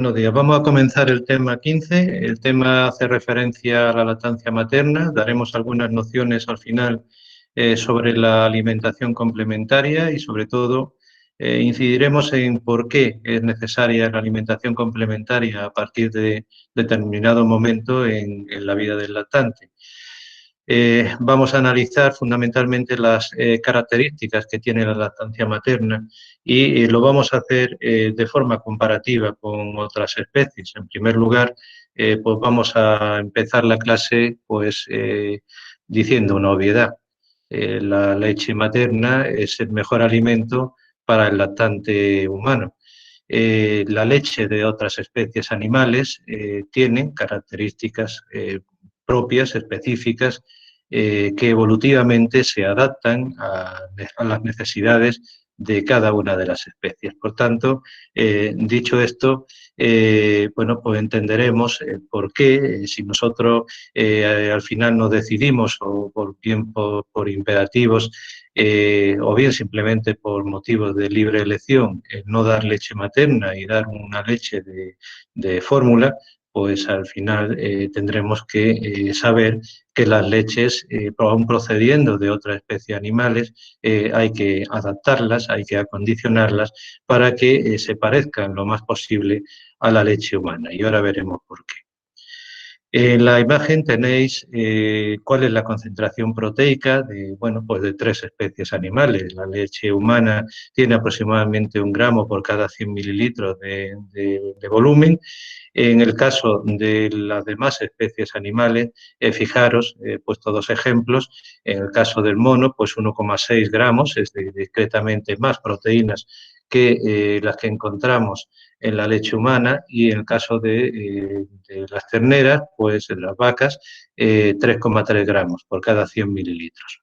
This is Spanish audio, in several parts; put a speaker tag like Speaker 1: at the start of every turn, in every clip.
Speaker 1: Buenos días. Vamos a comenzar el tema 15. El tema hace referencia a la lactancia materna. Daremos algunas nociones al final sobre la alimentación complementaria y, sobre todo, incidiremos en por qué es necesaria la alimentación complementaria a partir de determinado momento en la vida del lactante. Vamos a analizar fundamentalmente las características que tiene la lactancia materna y lo vamos a hacer de forma comparativa con otras especies. En primer lugar, pues vamos a empezar la clase diciendo una obviedad. La leche materna es el mejor alimento para el lactante humano. La leche de otras especies animales tiene características propias, específicas, que evolutivamente se adaptan a las necesidades de cada una de las especies. Por tanto, dicho esto, bueno, pues entenderemos por qué, si nosotros al final nos decidimos o por imperativos o bien simplemente por motivos de libre elección, no dar leche materna y dar una leche de fórmula, pues al final tendremos que saber que las leches, aún procediendo de otras especies animales, hay que adaptarlas, hay que acondicionarlas para que se parezcan lo más posible a la leche humana. Y ahora veremos por qué. En la imagen tenéis cuál es la concentración proteica de, bueno, pues de tres especies animales. La leche humana tiene aproximadamente 1 gramo por cada 100 mililitros de volumen. En el caso de las demás especies animales, fijaros, he puesto 2 ejemplos. En el caso del mono, pues 1,6 gramos, es discretamente más proteínas que las que encontramos en la leche humana, y en el caso de las terneras, pues en las vacas, 3,3 gramos por cada 100 mililitros.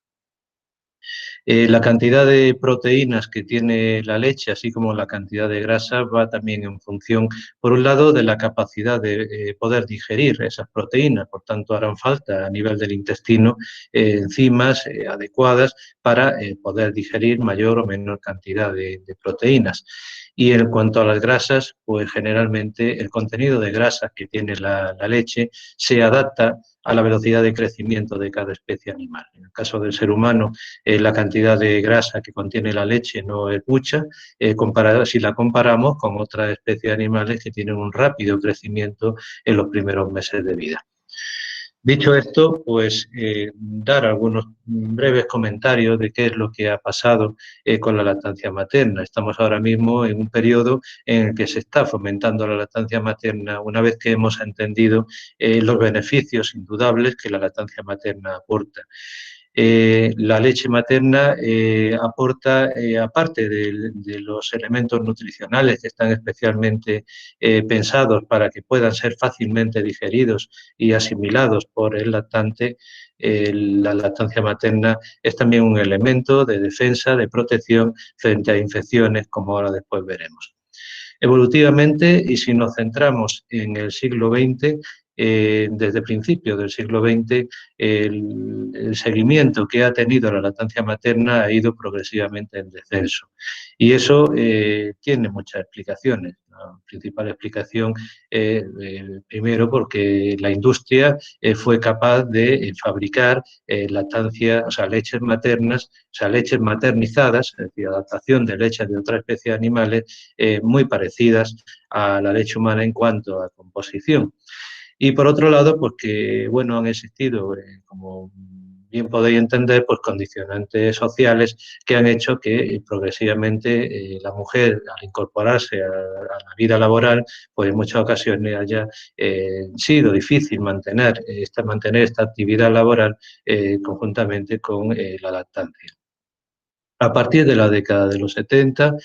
Speaker 1: La cantidad de proteínas que tiene la leche, así como la cantidad de grasa, va también en función, por un lado, de la capacidad de poder digerir esas proteínas. Por tanto, harán falta a nivel del intestino enzimas adecuadas para poder digerir mayor o menor cantidad de proteínas. Y en cuanto a las grasas, pues generalmente el contenido de grasa que tiene la leche se adapta a la velocidad de crecimiento de cada especie animal. En el caso del ser humano, la cantidad de grasa que contiene la leche no es mucha, si la comparamos con otras especies animales que tienen un rápido crecimiento en los primeros meses de vida. Dicho esto, pues dar algunos breves comentarios de qué es lo que ha pasado con la lactancia materna. Estamos ahora mismo en un periodo en el que se está fomentando la lactancia materna una vez que hemos entendido los beneficios indudables que la lactancia materna aporta. La leche materna aporta, aparte de los elementos nutricionales que están especialmente pensados para que puedan ser fácilmente digeridos y asimilados por el lactante, la lactancia materna es también un elemento de defensa, de protección frente a infecciones, como ahora después veremos. Evolutivamente, y si nos centramos en el siglo XX, desde principios del siglo XX, el seguimiento que ha tenido la lactancia materna ha ido progresivamente en descenso. Y eso tiene muchas explicaciones. La principal explicación es, primero, porque la industria fue capaz de fabricar lactancia, o sea, leches maternas, o sea, leches maternizadas, es decir, adaptación de leches de otras especies animales muy parecidas a la leche humana en cuanto a composición. Y por otro lado, pues que, bueno, han existido, como bien podéis entender, pues condicionantes sociales que han hecho que progresivamente la mujer, al incorporarse a la vida laboral, pues en muchas ocasiones haya sido difícil mantener esta actividad laboral conjuntamente con la lactancia. A partir de la década de los 70,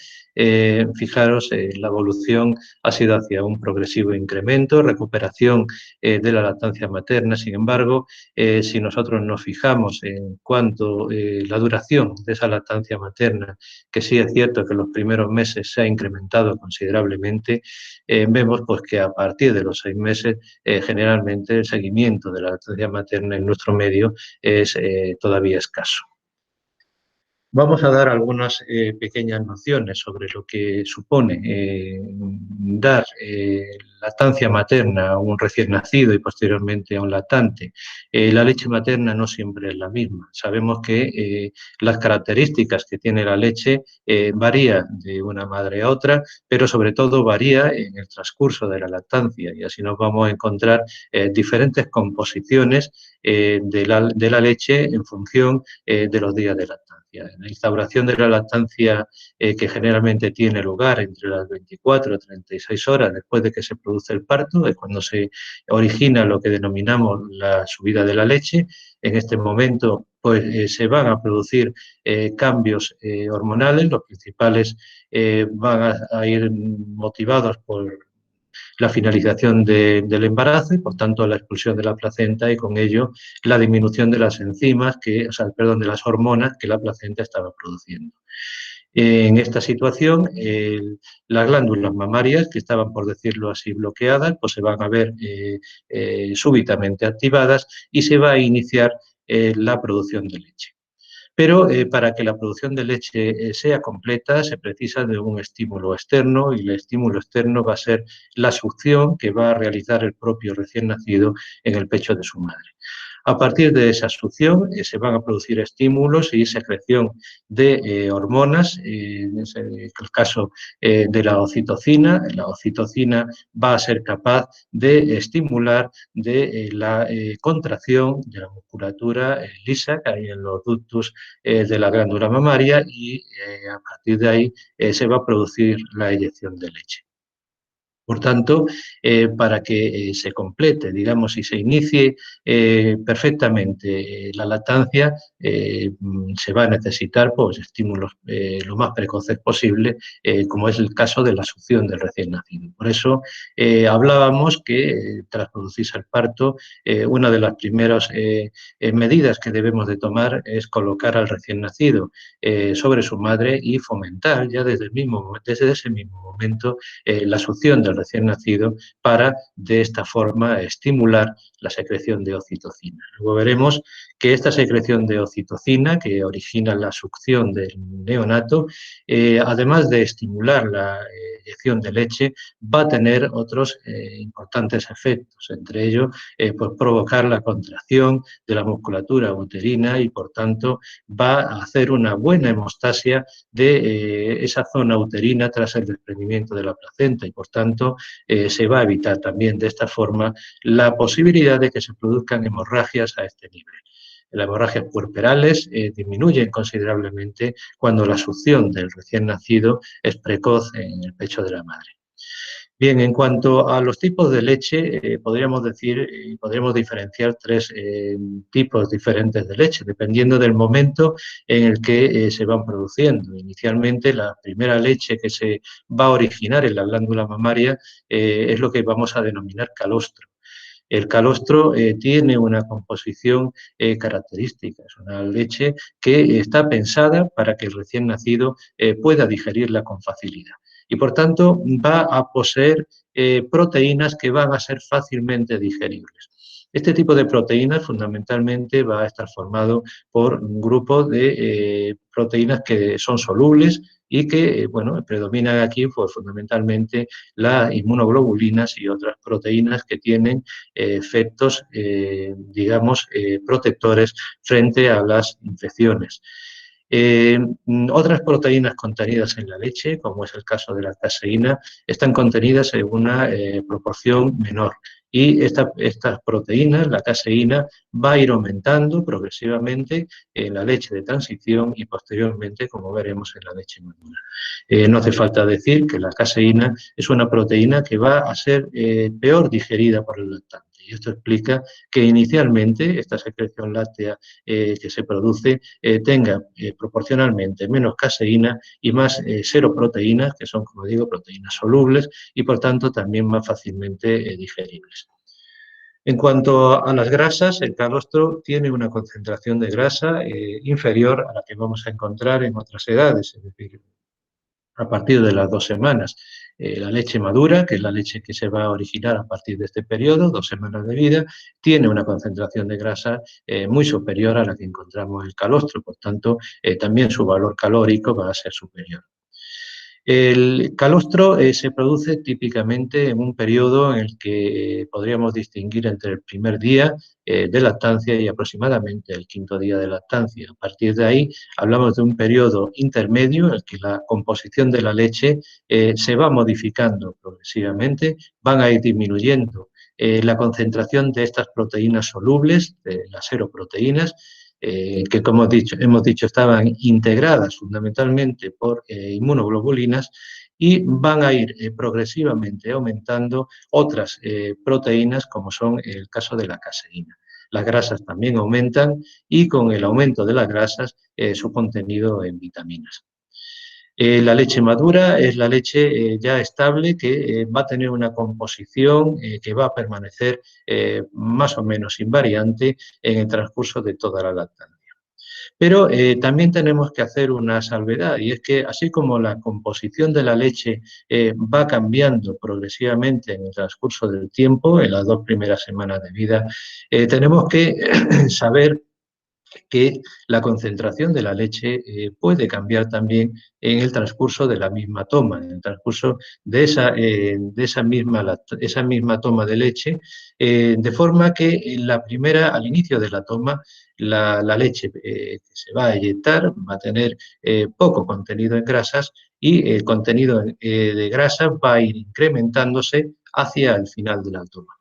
Speaker 1: fijaros, la evolución ha sido hacia un progresivo incremento, recuperación de la lactancia materna. Sin embargo, si nosotros nos fijamos en cuanto la duración de esa lactancia materna, que sí es cierto que en los primeros meses se ha incrementado considerablemente, vemos pues, que a partir de los 6 meses, generalmente el seguimiento de la lactancia materna en nuestro medio es todavía escaso. Vamos a dar algunas pequeñas nociones sobre lo que supone dar lactancia materna a un recién nacido y posteriormente a un lactante. La leche materna no siempre es la misma. Sabemos que las características que tiene la leche varían de una madre a otra, pero sobre todo varía en el transcurso de la lactancia, y así nos vamos a encontrar diferentes composiciones de la leche en función de los días de lactancia. La instauración de la lactancia que generalmente tiene lugar entre las 24 y 36 horas después de que se produce el parto, es cuando se origina lo que denominamos la subida de la leche. En este momento pues, se van a producir cambios hormonales, los principales van a ir motivados por la finalización del embarazo y, por tanto, la expulsión de la placenta y, con ello, la disminución de las enzimas, perdón, de las hormonas que la placenta estaba produciendo. En esta situación, las glándulas mamarias, que estaban, por decirlo así, bloqueadas, pues se van a ver súbitamente activadas y se va a iniciar la producción de leche. Pero para que la producción de leche sea completa se precisa de un estímulo externo, y el estímulo externo va a ser la succión que va a realizar el propio recién nacido en el pecho de su madre. A partir de esa succión se van a producir estímulos y secreción de hormonas, en el caso de la oxitocina. La oxitocina va a ser capaz de estimular de la contracción de la musculatura lisa que hay en los ductos de la glándula mamaria, y a partir de ahí se va a producir la eyección de leche. Por tanto, para que se complete, digamos, y se inicie perfectamente la lactancia, se va a necesitar pues, estímulos lo más precoces posible, como es el caso de la succión del recién nacido. Por eso hablábamos que tras producirse el parto, una de las primeras medidas que debemos de tomar es colocar al recién nacido sobre su madre y fomentar ya desde ese mismo momento la succión del recién nacido para, de esta forma, estimular la secreción de oxitocina. Luego veremos que esta secreción de oxitocina, que origina la succión del neonato, además de estimular la eyección de leche, va a tener otros importantes efectos, entre ellos pues provocar la contracción de la musculatura uterina y, por tanto, va a hacer una buena hemostasia de esa zona uterina tras el desprendimiento de la placenta, y, por tanto, se va a evitar también de esta forma la posibilidad de que se produzcan hemorragias a este nivel. Las hemorragias puerperales disminuyen considerablemente cuando la succión del recién nacido es precoz en el pecho de la madre. Bien, en cuanto a los tipos de leche, podríamos decir y podríamos diferenciar tres tipos diferentes de leche, dependiendo del momento en el que se van produciendo. Inicialmente, la primera leche que se va a originar en la glándula mamaria es lo que vamos a denominar calostro. El calostro tiene una composición característica, es una leche que está pensada para que el recién nacido pueda digerirla con facilidad, y, por tanto, va a poseer proteínas que van a ser fácilmente digeribles. Este tipo de proteínas fundamentalmente va a estar formado por un grupo de proteínas que son solubles y que, bueno, predominan aquí pues, fundamentalmente las inmunoglobulinas y otras proteínas que tienen efectos, digamos, protectores frente a las infecciones. Otras proteínas contenidas en la leche, como es el caso de la caseína, están contenidas en una proporción menor, y estas proteínas, la caseína, va a ir aumentando progresivamente en la leche de transición y posteriormente, como veremos, en la leche madura. No hace falta decir que la caseína es una proteína que va a ser peor digerida por el lactante, y esto explica que inicialmente esta secreción láctea que se produce tenga proporcionalmente menos caseína y más seroproteínas, que son, como digo, proteínas solubles y, por tanto, también más fácilmente digeribles. En cuanto a las grasas, el calostro tiene una concentración de grasa inferior a la que vamos a encontrar en otras edades, es decir, a partir de las 2 semanas. La leche madura, que es la leche que se va a originar a partir de este periodo, 2 semanas de vida, tiene una concentración de grasa muy superior a la que encontramos en el calostro, por tanto, también su valor calórico va a ser superior. El calostro se produce típicamente en un periodo en el que podríamos distinguir entre el primer día de lactancia y aproximadamente el quinto día de lactancia. A partir de ahí hablamos de un periodo intermedio en el que la composición de la leche se va modificando progresivamente, van a ir disminuyendo la concentración de estas proteínas solubles, de las seroproteínas, que como hemos dicho estaban integradas fundamentalmente por inmunoglobulinas y van a ir progresivamente aumentando otras proteínas como son el caso de la caseína. Las grasas también aumentan y con el aumento de las grasas su contenido en vitaminas. La leche madura es la leche ya estable que va a tener una composición que va a permanecer más o menos invariante en el transcurso de toda la lactancia. Pero también tenemos que hacer una salvedad y es que así como la composición de la leche va cambiando progresivamente en el transcurso del tiempo, en las 2 primeras semanas de vida, tenemos que saber que la concentración de la leche puede cambiar también en el transcurso de la misma toma, en el transcurso de esa misma toma de leche, de forma que al inicio de la toma, la leche que se va a eyectar va a tener poco contenido en grasas y el contenido de grasas va a ir incrementándose hacia el final de la toma.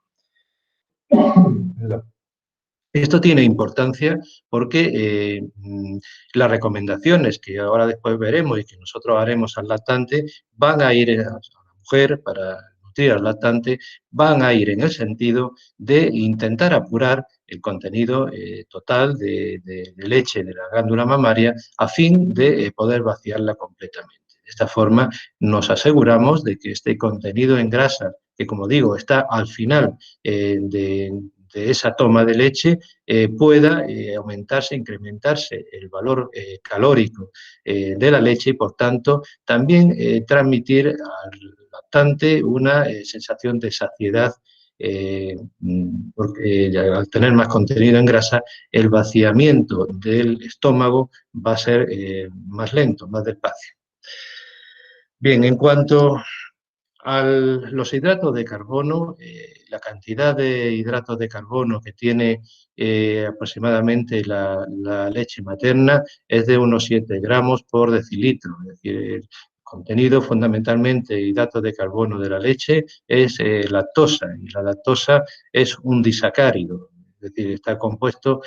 Speaker 1: Esto tiene importancia porque las recomendaciones que ahora después veremos y que nosotros haremos al lactante van a ir a la mujer para nutrir al lactante, van a ir en el sentido de intentar apurar el contenido total de leche de la glándula mamaria a fin de poder vaciarla completamente. De esta forma nos aseguramos de que este contenido en grasa, que como digo está al final de esa toma de leche, pueda aumentarse, incrementarse el valor calórico de la leche y, por tanto, también transmitir al lactante una sensación de saciedad porque al tener más contenido en grasa, el vaciamiento del estómago va a ser más lento, más despacio. Bien, en cuanto los hidratos de carbono, la cantidad de hidratos de carbono que tiene aproximadamente la leche materna es de unos 7 gramos por decilitro. Es decir, el contenido fundamentalmente de hidratos de carbono de la leche es lactosa, y la lactosa es un disacárido. Es decir, está compuesto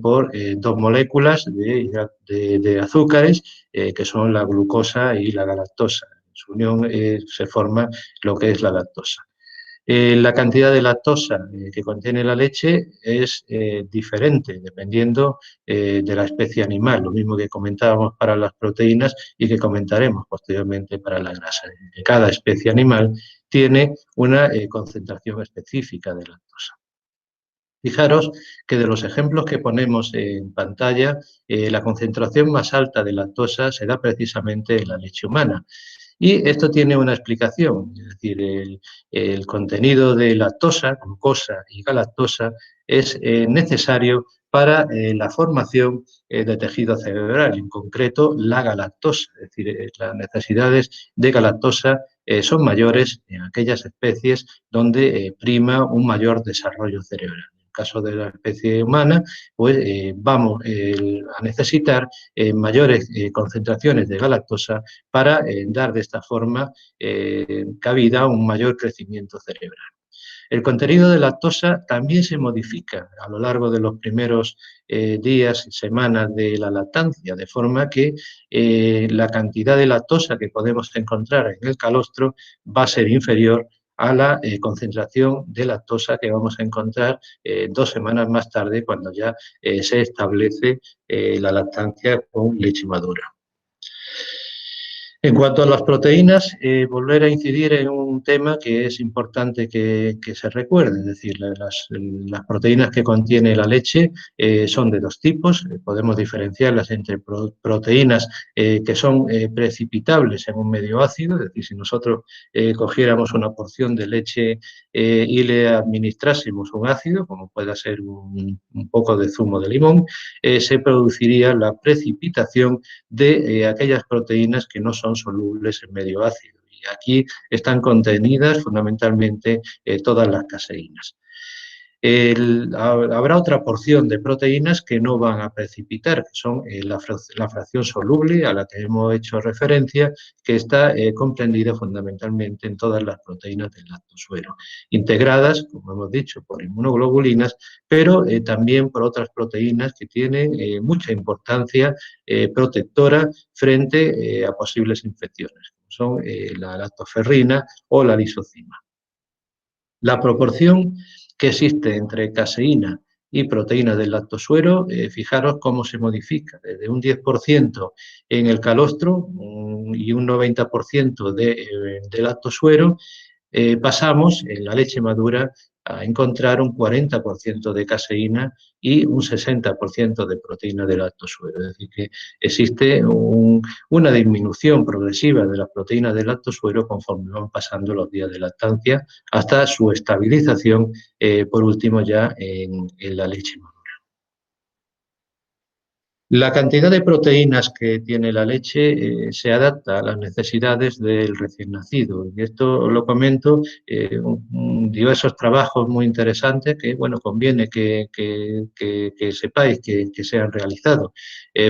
Speaker 1: por 2 moléculas de azúcares que son la glucosa y la galactosa. En su unión se forma lo que es la lactosa. La cantidad de lactosa que contiene la leche es diferente dependiendo de la especie animal, lo mismo que comentábamos para las proteínas y que comentaremos posteriormente para la grasa. Cada especie animal tiene una concentración específica de lactosa. Fijaros que de los ejemplos que ponemos en pantalla, la concentración más alta de lactosa se da precisamente en la leche humana. Y esto tiene una explicación, es decir, el contenido de lactosa, glucosa y galactosa es necesario para la formación de tejido cerebral, en concreto la galactosa, es decir, las necesidades de galactosa son mayores en aquellas especies donde prima un mayor desarrollo cerebral. En el caso de la especie humana, pues vamos a necesitar mayores concentraciones de galactosa para dar de esta forma cabida a un mayor crecimiento cerebral. El contenido de lactosa también se modifica a lo largo de los primeros días y semanas de la lactancia, de forma que la cantidad de lactosa que podemos encontrar en el calostro va a ser inferior a la concentración de lactosa que vamos a encontrar 2 semanas más tarde, cuando ya se establece la lactancia con leche madura. En cuanto a las proteínas, volver a incidir en un tema que es importante que se recuerde, es decir, las proteínas que contiene la leche son de dos tipos. Podemos diferenciarlas entre proteínas que son precipitables en un medio ácido, es decir, si nosotros cogiéramos una porción de leche y le administrásemos un ácido, como pueda ser un poco de zumo de limón, se produciría la precipitación de aquellas proteínas que no son solubles en medio ácido. Y aquí están contenidas fundamentalmente todas las caseínas. Habrá otra porción de proteínas que no van a precipitar, que son la fracción soluble a la que hemos hecho referencia, que está comprendida fundamentalmente en todas las proteínas del lactosuero, integradas, como hemos dicho, por inmunoglobulinas, pero también por otras proteínas que tienen mucha importancia protectora frente a posibles infecciones, como son la lactoferrina o la lisocima. La proporción que existe entre caseína y proteína del lactosuero, fijaros cómo se modifica, desde un 10% en el calostro y un 90% de lactosuero, pasamos en la leche madura a encontrar un 40% de caseína y un 60% de proteína de lactosuero. Es decir, que existe una disminución progresiva de las proteínas del lactosuero conforme van pasando los días de lactancia hasta su estabilización, por último, ya en la leche madura. La cantidad de proteínas que tiene la leche se adapta a las necesidades del recién nacido. Y esto lo comento, diversos trabajos muy interesantes que, bueno, conviene que sepáis que se han realizado.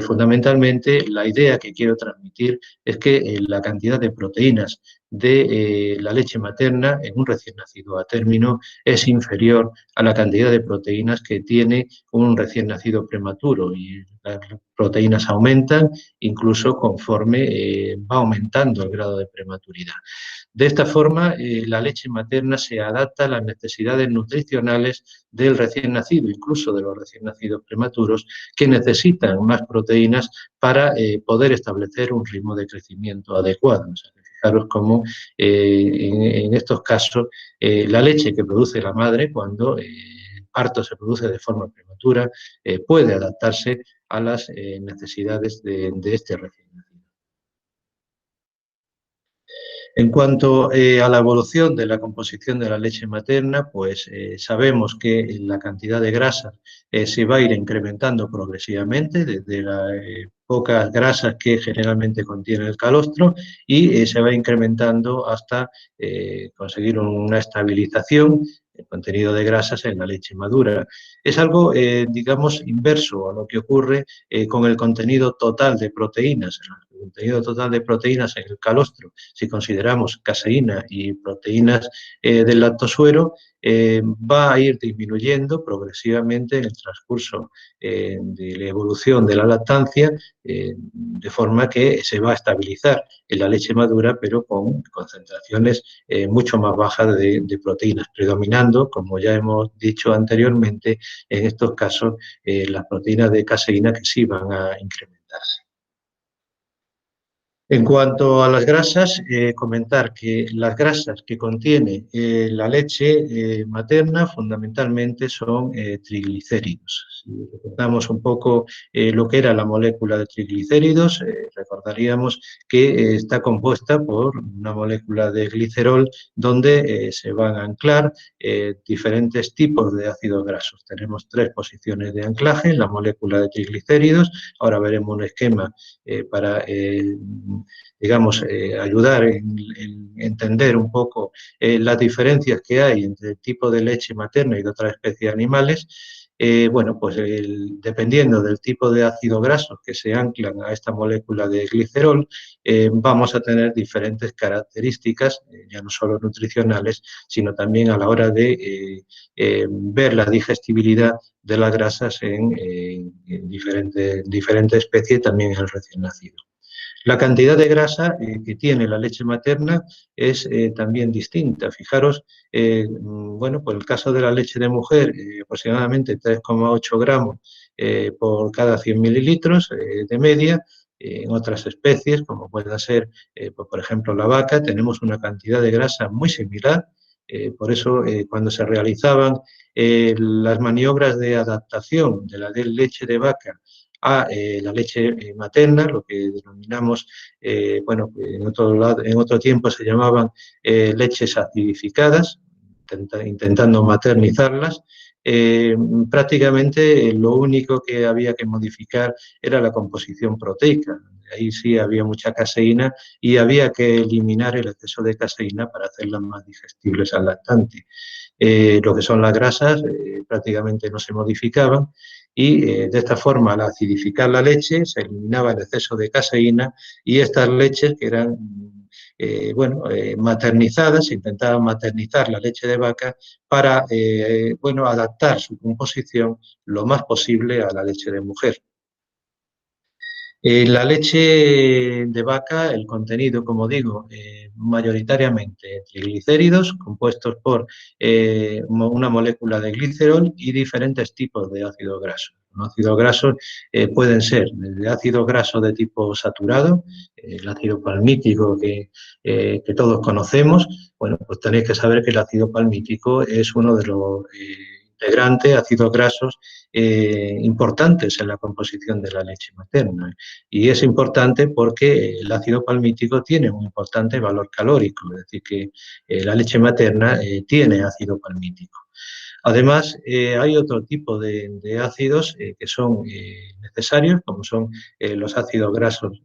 Speaker 1: Fundamentalmente, la idea que quiero transmitir es que la cantidad de proteínas de la leche materna en un recién nacido a término es inferior a la cantidad de proteínas que tiene un recién nacido prematuro, y las proteínas aumentan incluso conforme va aumentando el grado de prematuridad. De esta forma, la leche materna se adapta a las necesidades nutricionales del recién nacido, incluso de los recién nacidos prematuros, que necesitan más proteínas para poder establecer un ritmo de crecimiento adecuado. O sea, fijaros cómo en estos casos la leche que produce la madre cuando el parto se produce de forma prematura puede adaptarse a las necesidades de este recién nacido. En cuanto a la evolución de la composición de la leche materna, pues sabemos que la cantidad de grasa se va a ir incrementando progresivamente desde las pocas grasas que generalmente contiene el calostro y se va incrementando hasta conseguir una estabilización del contenido de grasas en la leche madura. Es algo, digamos, inverso a lo que ocurre con el contenido total de proteínas. El contenido total de proteínas en el calostro, si consideramos caseína y proteínas del lactosuero, va a ir disminuyendo progresivamente en el transcurso de la evolución de la lactancia, de forma que se va a estabilizar en la leche madura, pero con concentraciones mucho más bajas de proteínas, predominando, como ya hemos dicho anteriormente, en estos casos las proteínas de caseína que sí van a incrementarse. En cuanto a las grasas, comentar que las grasas que contiene la leche materna fundamentalmente son triglicéridos. Si recordamos un poco lo que era la molécula de triglicéridos, recordaríamos que está compuesta por una molécula de glicerol donde se van a anclar diferentes tipos de ácidos grasos. Tenemos tres posiciones de anclaje en la molécula de triglicéridos. Ahora veremos un esquema para digamos, ayudar en entender un poco las diferencias que hay entre el tipo de leche materna y de otras especies animales. Bueno, pues dependiendo del tipo de ácido graso que se anclan a esta molécula de glicerol, vamos a tener diferentes características, ya no solo nutricionales, sino también a la hora de ver la digestibilidad de las grasas en diferentes especies, también en el recién nacido. La cantidad de grasa que tiene la leche materna es también distinta. Fijaros, bueno, por el caso de la leche de mujer, aproximadamente 3,8 gramos por cada 100 mililitros de media. en otras especies, como pueda ser, pues, por ejemplo, la vaca, tenemos una cantidad de grasa muy similar. Por eso, cuando se realizaban las maniobras de adaptación de la leche de vaca a la leche materna, lo que denominamos, bueno, en otro tiempo se llamaban leches acidificadas, intentando maternizarlas. Prácticamente lo único que había que modificar era la composición proteica. Ahí sí había mucha caseína y había que eliminar el exceso de caseína para hacerlas más digestibles al lactante. Lo que son las grasas prácticamente no se modificaban y de esta forma, al acidificar la leche, se eliminaba el exceso de caseína y estas leches que eran maternizadas, se intentaba maternizar la leche de vaca para adaptar su composición lo más posible a la leche de mujer. La leche de vaca, el contenido, como digo, mayoritariamente triglicéridos compuestos por una molécula de glicerol y diferentes tipos de ácidos grasos. Los ácidos grasos pueden ser desde ácido graso de tipo saturado, el ácido palmítico que todos conocemos. Bueno, pues tenéis que saber que el ácido palmítico es uno de los integrantes, ácidos grasos importantes en la composición de la leche materna. Y es importante porque el ácido palmítico tiene un importante valor calórico, es decir, que la leche materna tiene ácido palmítico. Además, hay otro tipo de ácidos que son necesarios, como son los ácidos grasos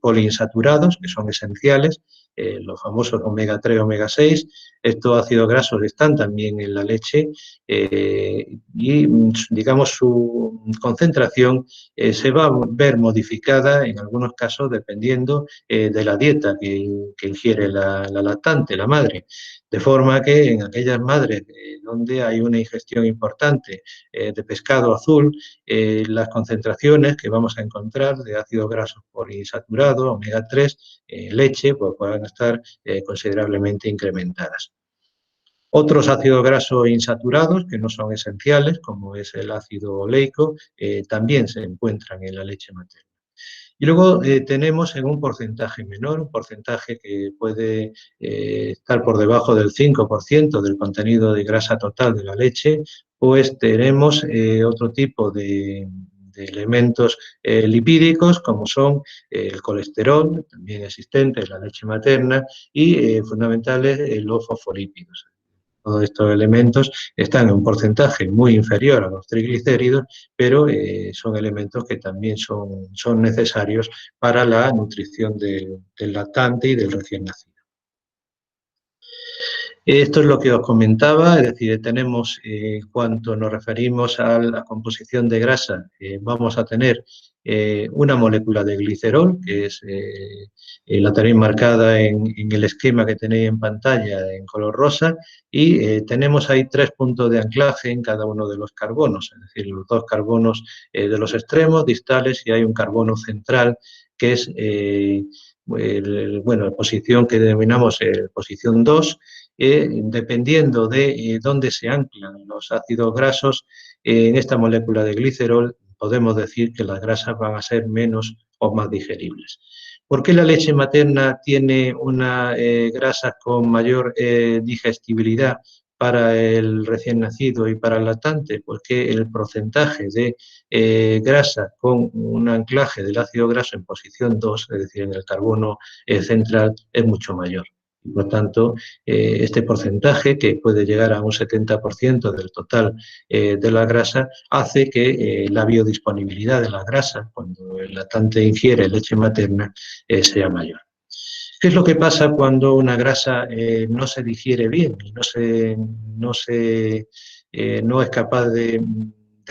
Speaker 1: poliinsaturados, que son esenciales, los famosos omega 3, omega 6. Estos ácidos grasos están también en la leche y, digamos, su concentración se va a ver modificada en algunos casos dependiendo de la dieta que ingiere la lactante, la madre. De forma que en aquellas madres donde hay una ingestión importante de pescado azul, las concentraciones que vamos a encontrar de ácidos grasos poliinsaturados, omega 3, leche, pues puedan estar considerablemente incrementadas. Otros ácidos grasos insaturados que no son esenciales, como es el ácido oleico, también se encuentran en la leche materna. Y luego tenemos en un porcentaje menor, un porcentaje que puede estar por debajo del 5% del contenido de grasa total de la leche, pues tenemos otro tipo de elementos lipídicos, como son el colesterol, también existente en la leche materna, y fundamentales los fosfolípidos. Todos estos elementos están en un porcentaje muy inferior a los triglicéridos, pero son elementos que también son necesarios para la nutrición del lactante y del recién nacido. Esto es lo que os comentaba, es decir, tenemos, cuando nos referimos a la composición de grasa, vamos a tener una molécula de glicerol, que es la tenéis marcada en el esquema que tenéis en pantalla en color rosa, y tenemos ahí 3 puntos de anclaje en cada uno de los carbonos, es decir, los 2 carbonos de los extremos distales y hay un carbono central que es la posición que denominamos posición 2, dependiendo de dónde se anclan los ácidos grasos en esta molécula de glicerol, podemos decir que las grasas van a ser menos o más digeribles. ¿Por qué la leche materna tiene una grasa con mayor digestibilidad para el recién nacido y para el lactante? Porque el porcentaje de grasa con un anclaje del ácido graso en posición 2, es decir, en el carbono central, es mucho mayor. Y por tanto, este porcentaje, que puede llegar a un 70% del total de la grasa, hace que la biodisponibilidad de la grasa, cuando el lactante ingiere leche materna, sea mayor. ¿Qué es lo que pasa cuando una grasa no se digiere bien y no es capaz de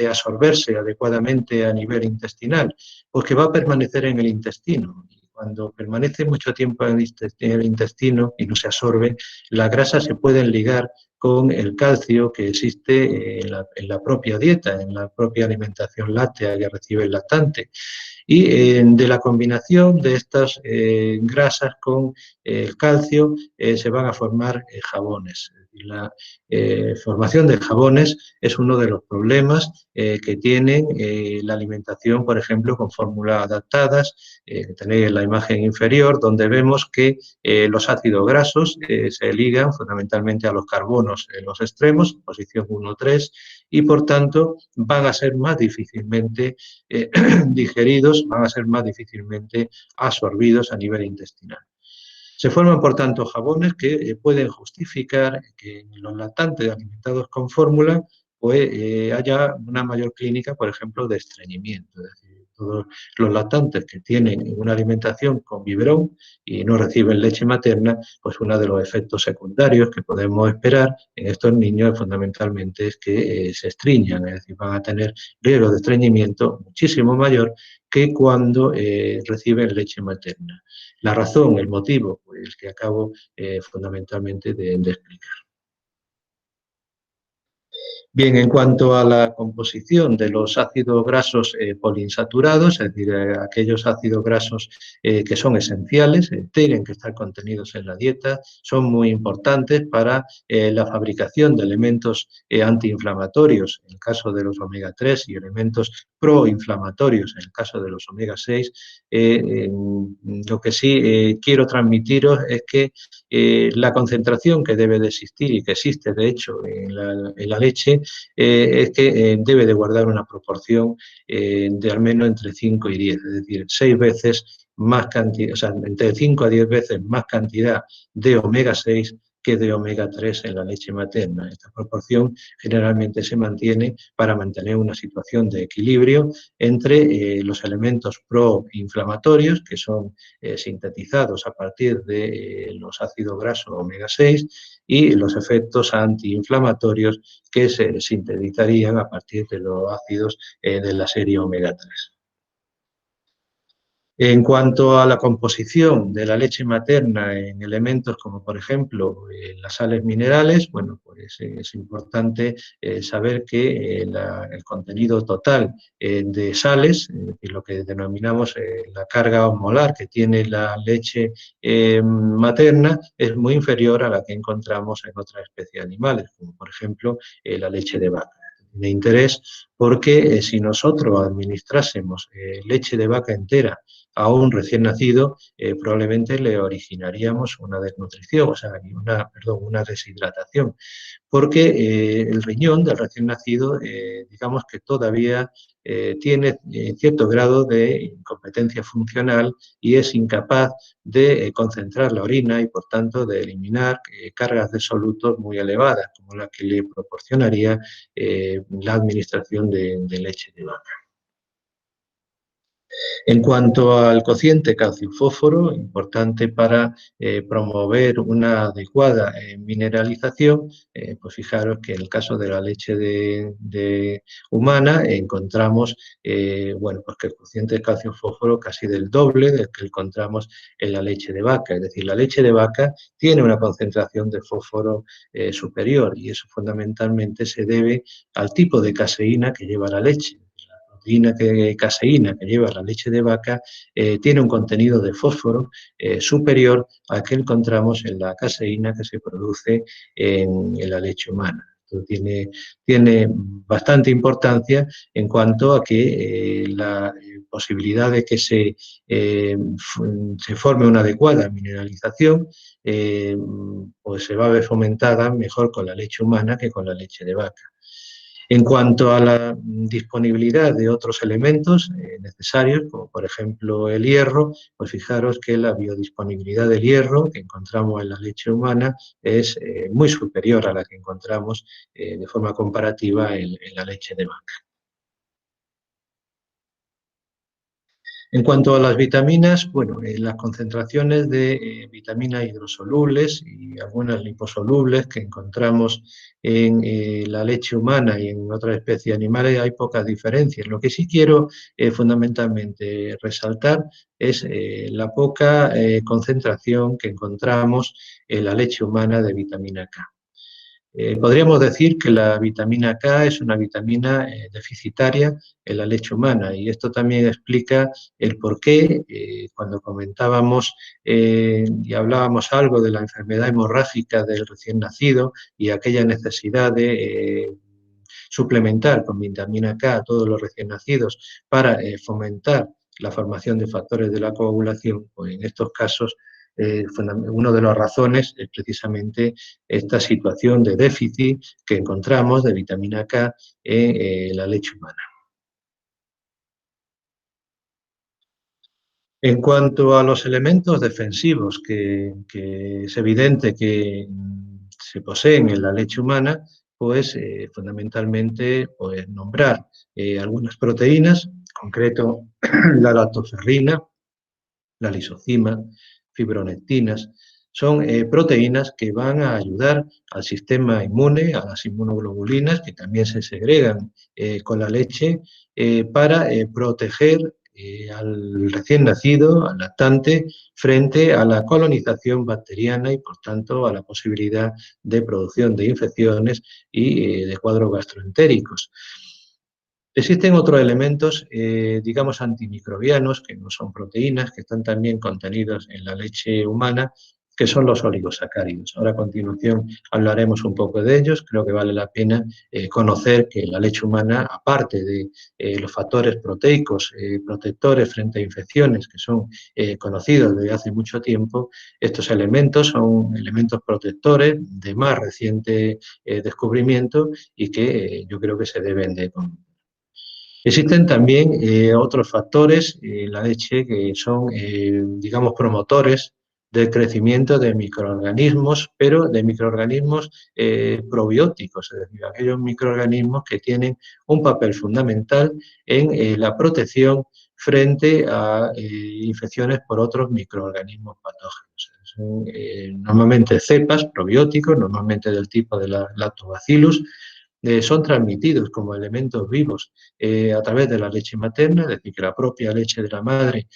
Speaker 1: absorberse adecuadamente a nivel intestinal? Pues que va a permanecer en el intestino. Cuando permanece mucho tiempo en el intestino y no se absorbe, las grasas se pueden ligar con el calcio que existe en la propia dieta, en la propia alimentación láctea que recibe el lactante. Y de la combinación de estas grasas con el calcio se van a formar jabones. Y la formación de jabones es uno de los problemas que tienen la alimentación, por ejemplo, con fórmulas adaptadas, que tenéis en la imagen inferior, donde vemos que los ácidos grasos se ligan fundamentalmente a los carbonos en los extremos, posición 1-3, y por tanto van a ser más difícilmente digeridos, van a ser más difícilmente absorbidos a nivel intestinal. Se forman, por tanto, jabones que pueden justificar que en los lactantes alimentados con fórmula pues, haya una mayor clínica, por ejemplo, de estreñimiento. Es decir, todos los lactantes que tienen una alimentación con biberón y no reciben leche materna, pues uno de los efectos secundarios que podemos esperar en estos niños fundamentalmente es que se estreñan, es decir, van a tener riesgo de estreñimiento muchísimo mayor que cuando reciben leche materna. La razón, el motivo, pues el que acabo fundamentalmente de explicar. Bien, en cuanto a la composición de los ácidos grasos poliinsaturados, es decir, aquellos ácidos grasos que son esenciales, tienen que estar contenidos en la dieta, son muy importantes para la fabricación de elementos antiinflamatorios, en el caso de los omega 3, y elementos proinflamatorios, en el caso de los omega 6. Lo que sí quiero transmitiros es que la concentración que debe de existir y que existe, de hecho, en la leche, es que debe de guardar una proporción de al menos entre 5 y 10, es decir, 6 veces más cantidad, o sea, entre 5 a 10 veces más cantidad de omega 6 que de omega 3 en la leche materna. Esta proporción generalmente se mantiene para mantener una situación de equilibrio entre los elementos proinflamatorios, que son sintetizados a partir de los ácidos grasos omega 6, y los efectos antiinflamatorios que se sintetizarían a partir de los ácidos de la serie omega 3. En cuanto a la composición de la leche materna en elementos como, por ejemplo, las sales minerales, bueno, pues es importante saber que el contenido total de sales, lo que denominamos la carga osmolar que tiene la leche materna, es muy inferior a la que encontramos en otras especies animales, como por ejemplo la leche de vaca. De interés porque si nosotros administrásemos leche de vaca entera a un recién nacido, probablemente le originaríamos una desnutrición, o sea, una deshidratación, porque el riñón del recién nacido, digamos que todavía tiene cierto grado de incompetencia funcional y es incapaz de concentrar la orina y, por tanto, de eliminar cargas de solutos muy elevadas, como la que le proporcionaría la administración de leche de vaca. En cuanto al cociente calcio-fósforo, importante para promover una adecuada mineralización, pues fijaros que en el caso de la leche humana encontramos bueno, pues que el cociente de calcio-fósforo casi del doble del que encontramos en la leche de vaca. Es decir, la leche de vaca tiene una concentración de fósforo superior y eso fundamentalmente se debe al tipo de caseína que lleva la leche. Caseína que lleva la leche de vaca tiene un contenido de fósforo superior al que encontramos en la caseína que se produce en la leche humana. Esto tiene bastante importancia en cuanto a que la posibilidad de que se forme una adecuada mineralización pues se va a ver fomentada mejor con la leche humana que con la leche de vaca. En cuanto a la disponibilidad de otros elementos necesarios, como por ejemplo el hierro, pues fijaros que la biodisponibilidad del hierro que encontramos en la leche humana es muy superior a la que encontramos de forma comparativa en la leche de vaca. En cuanto a las vitaminas, bueno, las concentraciones de vitaminas hidrosolubles y algunas liposolubles que encontramos en la leche humana y en otras especies animales hay pocas diferencias. Lo que sí quiero fundamentalmente resaltar es la poca concentración que encontramos en la leche humana de vitamina K. Podríamos decir que la vitamina K es una vitamina deficitaria en la leche humana y esto también explica el por qué cuando comentábamos y hablábamos algo de la enfermedad hemorrágica del recién nacido y aquella necesidad de suplementar con vitamina K a todos los recién nacidos para fomentar la formación de factores de la coagulación, pues en estos casos una de las razones es precisamente esta situación de déficit que encontramos de vitamina K en la leche humana. En cuanto a los elementos defensivos que es evidente que se poseen en la leche humana, pues fundamentalmente pues, nombrar algunas proteínas, en concreto la lactoferrina, la lisocima, fibronectinas, son proteínas que van a ayudar al sistema inmune, a las inmunoglobulinas, que también se segregan con la leche, para proteger al recién nacido, al lactante, frente a la colonización bacteriana y, por tanto, a la posibilidad de producción de infecciones y de cuadros gastroentéricos. Existen otros elementos, digamos, antimicrobianos, que no son proteínas, que están también contenidos en la leche humana, que son los oligosacáridos. Ahora a continuación hablaremos un poco de ellos. Creo que vale la pena conocer que la leche humana, aparte de los factores proteicos protectores frente a infecciones, que son conocidos desde hace mucho tiempo, estos elementos son elementos protectores de más reciente descubrimiento y que yo creo que se deben de conocer. Existen también otros factores en la leche que son, digamos, promotores del crecimiento de microorganismos, pero de microorganismos probióticos, es decir, aquellos microorganismos que tienen un papel fundamental en la protección frente a infecciones por otros microorganismos patógenos. Son normalmente cepas probióticos, normalmente del tipo de la Lactobacillus, son transmitidos como elementos vivos a través de la leche materna, es decir, que la propia leche de la madre,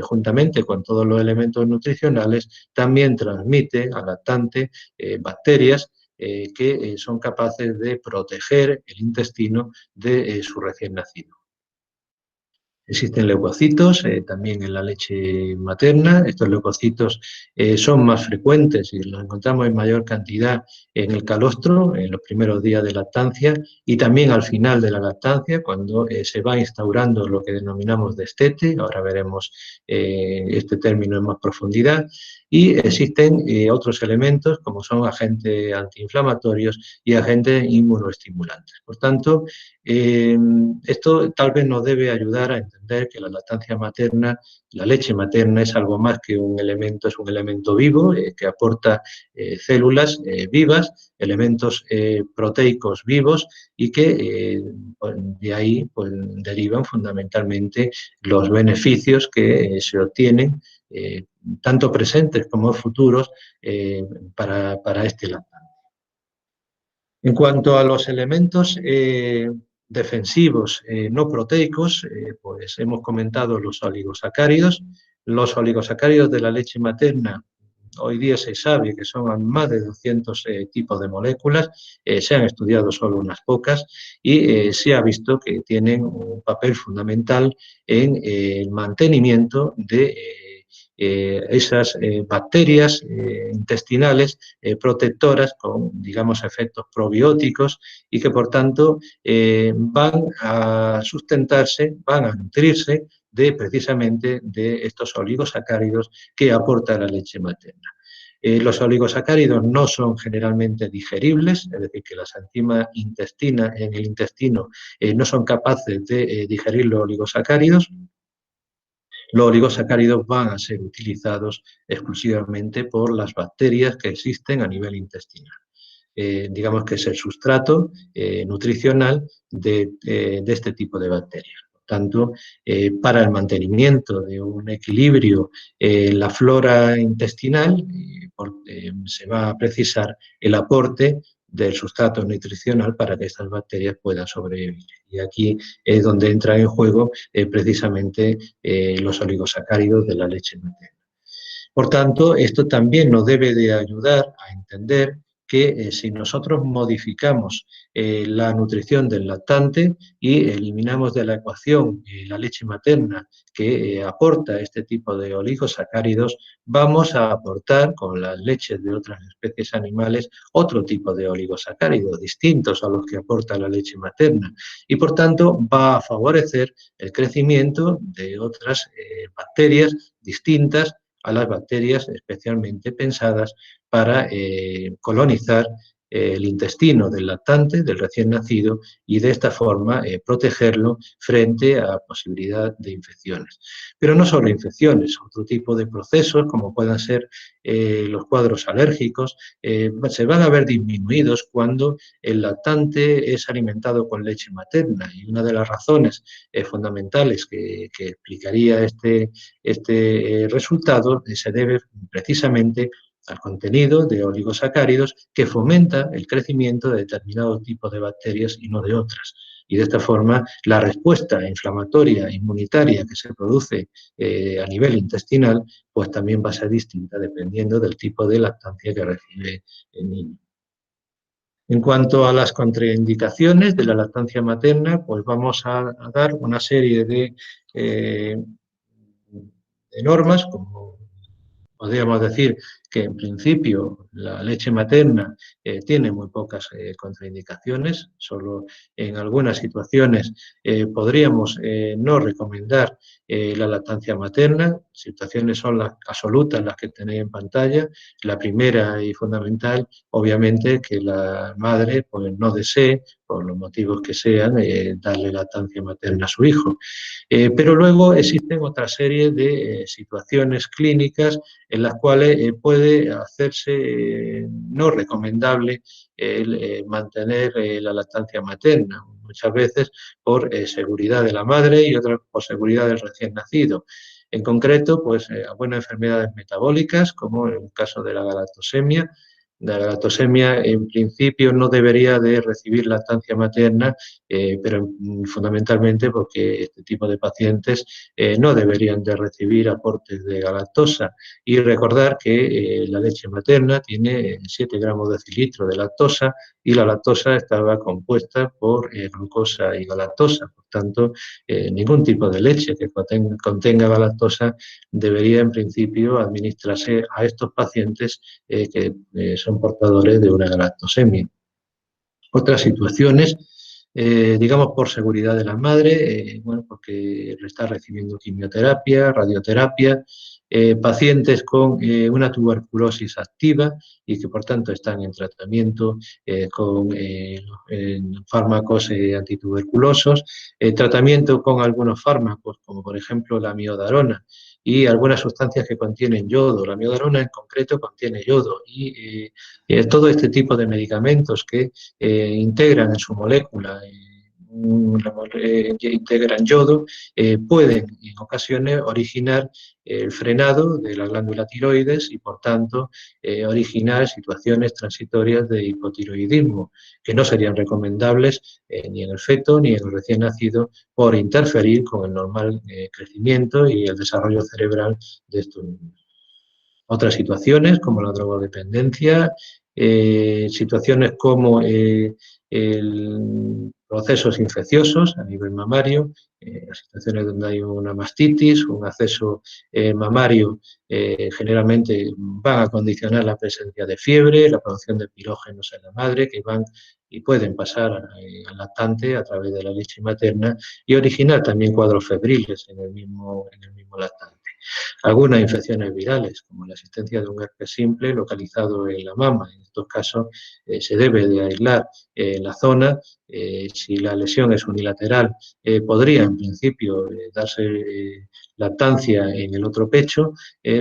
Speaker 1: juntamente con todos los elementos nutricionales, también transmite al lactante bacterias que son capaces de proteger el intestino de su recién nacido. Existen leucocitos también en la leche materna. Estos leucocitos son más frecuentes y los encontramos en mayor cantidad en el calostro, en los primeros días de lactancia y también al final de la lactancia, cuando se va instaurando lo que denominamos destete. Ahora veremos este término en más profundidad. Y existen otros elementos como son agentes antiinflamatorios y agentes inmunoestimulantes. Por tanto, esto tal vez nos debe ayudar a entender que la lactancia materna, la leche materna es algo más que un elemento, es un elemento vivo que aporta células vivas, elementos proteicos vivos y que de ahí pues, derivan fundamentalmente los beneficios que se obtienen tanto presentes como futuros para este lactante. En cuanto a los elementos defensivos no proteicos, pues hemos comentado los oligosacáridos. Los oligosacáridos de la leche materna, hoy día se sabe que son más de 200 tipos de moléculas, se han estudiado solo unas pocas y se ha visto que tienen un papel fundamental en el mantenimiento de esas bacterias intestinales protectoras con, digamos, efectos probióticos y que, por tanto, van a sustentarse, van a nutrirse de precisamente de estos oligosacáridos que aporta la leche materna. Los oligosacáridos no son generalmente digeribles, es decir, que las enzimas intestinas en el intestino no son capaces de digerir los oligosacáridos. Los oligosacáridos van a ser utilizados exclusivamente por las bacterias que existen a nivel intestinal. Digamos que es el sustrato nutricional de este tipo de bacterias. Por tanto, para el mantenimiento de un equilibrio en la flora intestinal, se va a precisar el aporte del sustrato nutricional para que estas bacterias puedan sobrevivir. Y aquí es donde entran en juego precisamente los oligosacáridos de la leche materna. Por tanto, esto también nos debe de ayudar a entender que si nosotros modificamos la nutrición del lactante y eliminamos de la ecuación la leche materna que aporta este tipo de oligosacáridos, vamos a aportar con las leches de otras especies animales otro tipo de oligosacáridos distintos a los que aporta la leche materna y por tanto va a favorecer el crecimiento de otras bacterias distintas a las bacterias especialmente pensadas para colonizar el intestino del lactante, del recién nacido, y de esta forma protegerlo frente a la posibilidad de infecciones. Pero no solo infecciones, otro tipo de procesos, como puedan ser los cuadros alérgicos, se van a ver disminuidos cuando el lactante es alimentado con leche materna. Y una de las razones fundamentales que explicaría este resultado se debe precisamente al contenido de oligosacáridos que fomenta el crecimiento de determinados tipos de bacterias y no de otras. Y de esta forma la respuesta inflamatoria inmunitaria que se produce a nivel intestinal pues también va a ser distinta dependiendo del tipo de lactancia que recibe el niño. En cuanto a las contraindicaciones de la lactancia materna, pues vamos a dar una serie de normas, como podríamos decir que en principio la leche materna tiene muy pocas contraindicaciones, solo en algunas situaciones podríamos no recomendar la lactancia materna, situaciones son las absolutas las que tenéis en pantalla. La primera y fundamental, obviamente, que la madre pues, no desee, por los motivos que sean, darle lactancia materna a su hijo. Pero luego existen otra serie de situaciones clínicas en las cuales puede hacerse no recomendable mantener la lactancia materna, muchas veces por seguridad de la madre y otras por seguridad del recién nacido. En concreto, pues algunas enfermedades metabólicas, como en el caso de la galactosemia. La galactosemia en principio no debería de recibir lactancia materna, pero fundamentalmente porque este tipo de pacientes no deberían de recibir aportes de galactosa. Y recordar que la leche materna tiene 7 gramos de decilitro de lactosa y la lactosa estaba compuesta por glucosa y galactosa. Por tanto, ningún tipo de leche que contenga galactosa debería en principio administrarse a estos pacientes que son portadores de una galactosemia. Otras situaciones, digamos por seguridad de la madre, bueno, porque está recibiendo quimioterapia, radioterapia, pacientes con una tuberculosis activa y que por tanto están en tratamiento con fármacos antituberculosos, tratamiento con algunos fármacos como por ejemplo la miodarona y algunas sustancias que contienen yodo. La miodarona en concreto contiene yodo y todo este tipo de medicamentos que integran en su molécula integran yodo, pueden en ocasiones originar el frenado de la glándula tiroides y por tanto originar situaciones transitorias de hipotiroidismo que no serían recomendables ni en el feto ni en el recién nacido por interferir con el normal crecimiento y el desarrollo cerebral de estos niños. Otras situaciones como la drogodependencia, situaciones como procesos infecciosos a nivel mamario, situaciones donde hay una mastitis, un acceso mamario, generalmente van a condicionar la presencia de fiebre, la producción de pirógenos en la madre que van y pueden pasar al lactante a través de la leche materna y originar también cuadros febriles en el mismo lactante. Algunas infecciones virales, como la existencia de un herpes simple localizado en la mama. En estos casos se debe de aislar la zona. Si la lesión es unilateral, podría en principio darse lactancia en el otro pecho,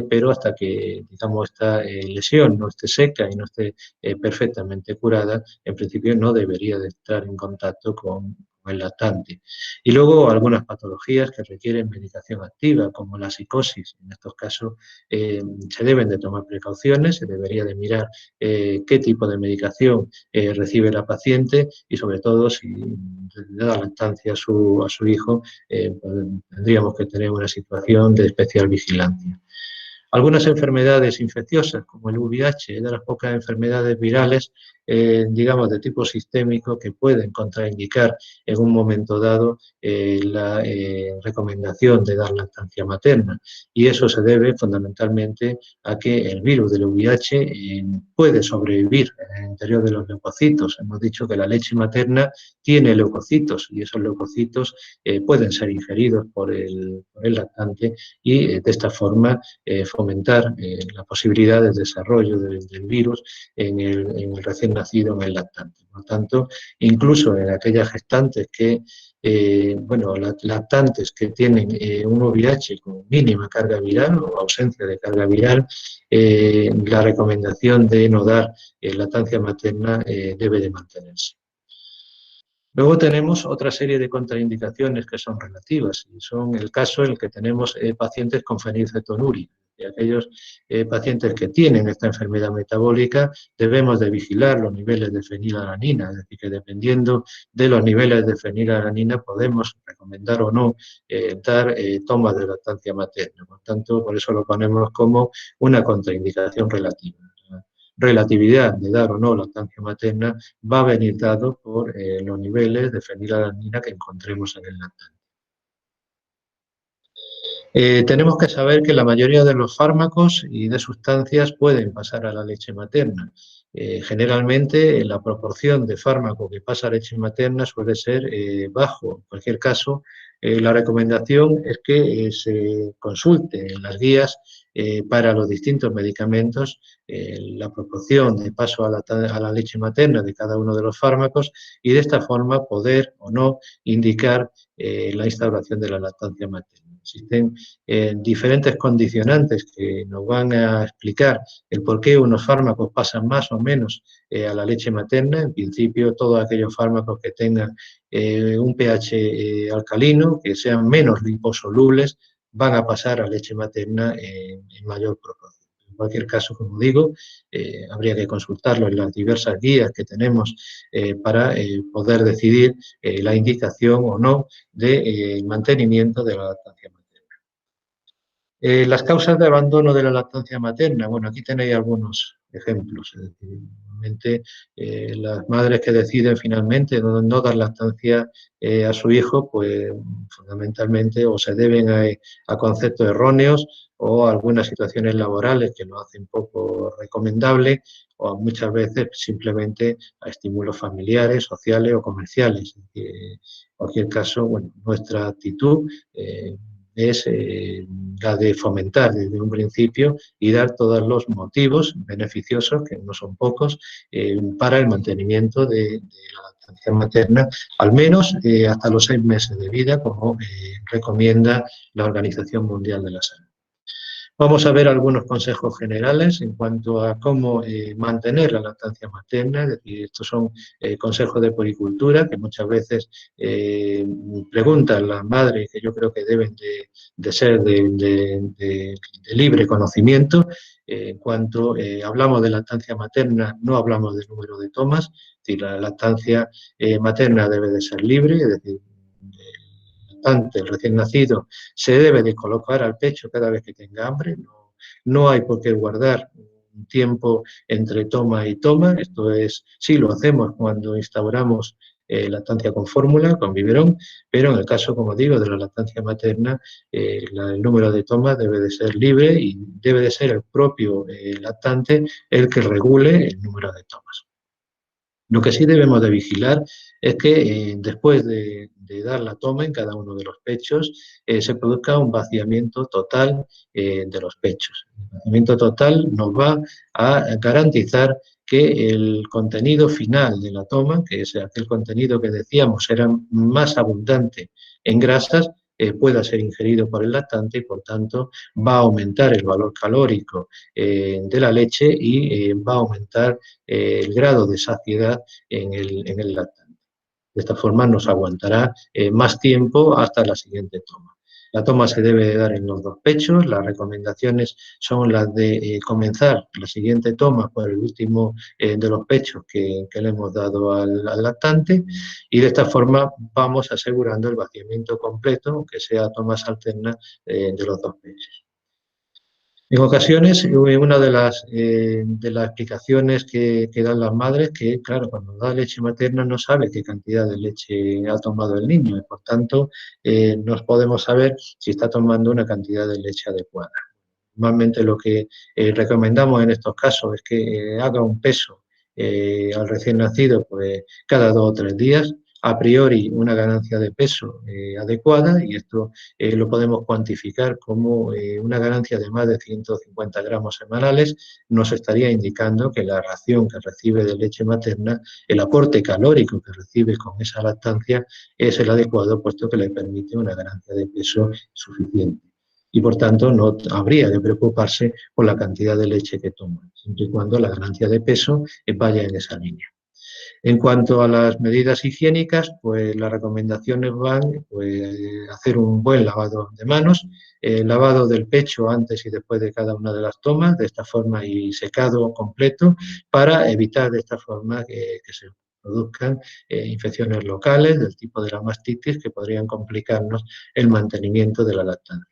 Speaker 1: pero hasta que digamos, esta lesión no esté seca y no esté perfectamente curada, en principio no debería de estar en contacto con el lactante. Y luego algunas patologías que requieren medicación activa, como la psicosis. En estos casos se deben de tomar precauciones, se debería de mirar qué tipo de medicación recibe la paciente y sobre todo si da lactancia a su hijo, pues, tendríamos que tener una situación de especial vigilancia. Algunas enfermedades infecciosas, como el VIH, es de las pocas enfermedades virales, digamos, de tipo sistémico que pueden contraindicar en un momento dado la recomendación de dar lactancia materna. Y eso se debe fundamentalmente a que el virus del VIH puede sobrevivir en el interior de los leucocitos. Hemos dicho que la leche materna tiene leucocitos y esos leucocitos pueden ser ingeridos por el lactante y de esta forma fomentar la posibilidad de desarrollo del virus en el recién nacido, en el lactante. Por lo tanto, incluso en aquellas gestantes que, bueno, lactantes que tienen un VIH con mínima carga viral o ausencia de carga viral, la recomendación de no dar lactancia materna debe de mantenerse. Luego tenemos otra serie de contraindicaciones que son relativas y son el caso en el que tenemos pacientes con fenilcetonuria. Y aquellos pacientes que tienen esta enfermedad metabólica debemos de vigilar los niveles de fenilalanina, es decir, que dependiendo de los niveles de fenilalanina podemos recomendar o no dar tomas de lactancia materna. Por tanto, por eso lo ponemos como una contraindicación relativa. Relatividad de dar o no lactancia materna va a venir dado por los niveles de fenilalanina que encontremos en el lactante. Tenemos que saber que la mayoría de los fármacos y de sustancias pueden pasar a la leche materna. Generalmente la proporción de fármaco que pasa a leche materna suele ser bajo. En cualquier caso, la recomendación es que se consulte en las guías para los distintos medicamentos la proporción de paso a la leche materna de cada uno de los fármacos y de esta forma poder o no indicar la instauración de la lactancia materna. Existen diferentes condicionantes que nos van a explicar el por qué unos fármacos pasan más o menos a la leche materna. En principio, todos aquellos fármacos que tengan un pH alcalino, que sean menos liposolubles, van a pasar a leche materna en mayor proporción. En cualquier caso, como digo, habría que consultarlo en las diversas guías que tenemos para poder decidir la indicación o no de mantenimiento de la lactancia materna. Las causas de abandono de la lactancia materna, bueno, aquí tenéis algunos ejemplos. Es decir, normalmente las madres que deciden finalmente no dar lactancia a su hijo, pues fundamentalmente o se deben a conceptos erróneos o a algunas situaciones laborales que lo hacen poco recomendable o muchas veces simplemente a estímulos familiares, sociales o comerciales. En cualquier caso, bueno, nuestra actitud es la de fomentar desde un principio y dar todos los motivos beneficiosos, que no son pocos, para el mantenimiento de la lactancia materna, al menos hasta los 6 meses de vida, como recomienda la Organización Mundial de la Salud. Vamos a ver algunos consejos generales en cuanto a cómo mantener la lactancia materna, es decir, estos son consejos de puericultura que muchas veces preguntan las madres, que yo creo que deben de ser de libre conocimiento. En cuanto hablamos de lactancia materna, no hablamos del número de tomas, es decir, la lactancia materna debe de ser libre, es decir, el recién nacido se debe de colocar al pecho cada vez que tenga hambre, no hay por qué guardar un tiempo entre toma y toma, esto es, sí lo hacemos cuando instauramos lactancia con fórmula, con biberón, pero en el caso, como digo, de la lactancia materna, el número de tomas debe de ser libre y debe de ser el propio lactante el que regule el número de tomas. Lo que sí debemos de vigilar es que después de dar la toma en cada uno de los pechos se produzca un vaciamiento total de los pechos. El vaciamiento total nos va a garantizar que el contenido final de la toma, que es aquel contenido que decíamos era más abundante en grasas, pueda ser ingerido por el lactante y por tanto va a aumentar el valor calórico de la leche y va a aumentar el grado de saciedad en el lactante. De esta forma nos aguantará más tiempo hasta la siguiente toma. La toma se debe de dar en los dos pechos, las recomendaciones son las de comenzar la siguiente toma por el último de los pechos que le hemos dado al lactante y de esta forma vamos asegurando el vaciamiento completo, aunque sea tomas alternas de los dos pechos. En ocasiones, una de las explicaciones que dan las madres, que claro, cuando da leche materna no sabe qué cantidad de leche ha tomado el niño y por tanto no podemos saber si está tomando una cantidad de leche adecuada. Normalmente lo que recomendamos en estos casos es que haga un peso al recién nacido pues, cada 2 o 3 días, a priori una ganancia de peso adecuada y esto lo podemos cuantificar como una ganancia de más de 150 gramos semanales, nos estaría indicando que la ración que recibe de leche materna, el aporte calórico que recibe con esa lactancia es el adecuado puesto que le permite una ganancia de peso suficiente y por tanto no habría de preocuparse por la cantidad de leche que toma, siempre y cuando la ganancia de peso vaya en esa línea. En cuanto a las medidas higiénicas, pues las recomendaciones van pues, a hacer un buen lavado de manos, lavado del pecho antes y después de cada una de las tomas, de esta forma y secado completo, para evitar de esta forma que se produzcan infecciones locales del tipo de la mastitis que podrían complicarnos el mantenimiento de la lactancia.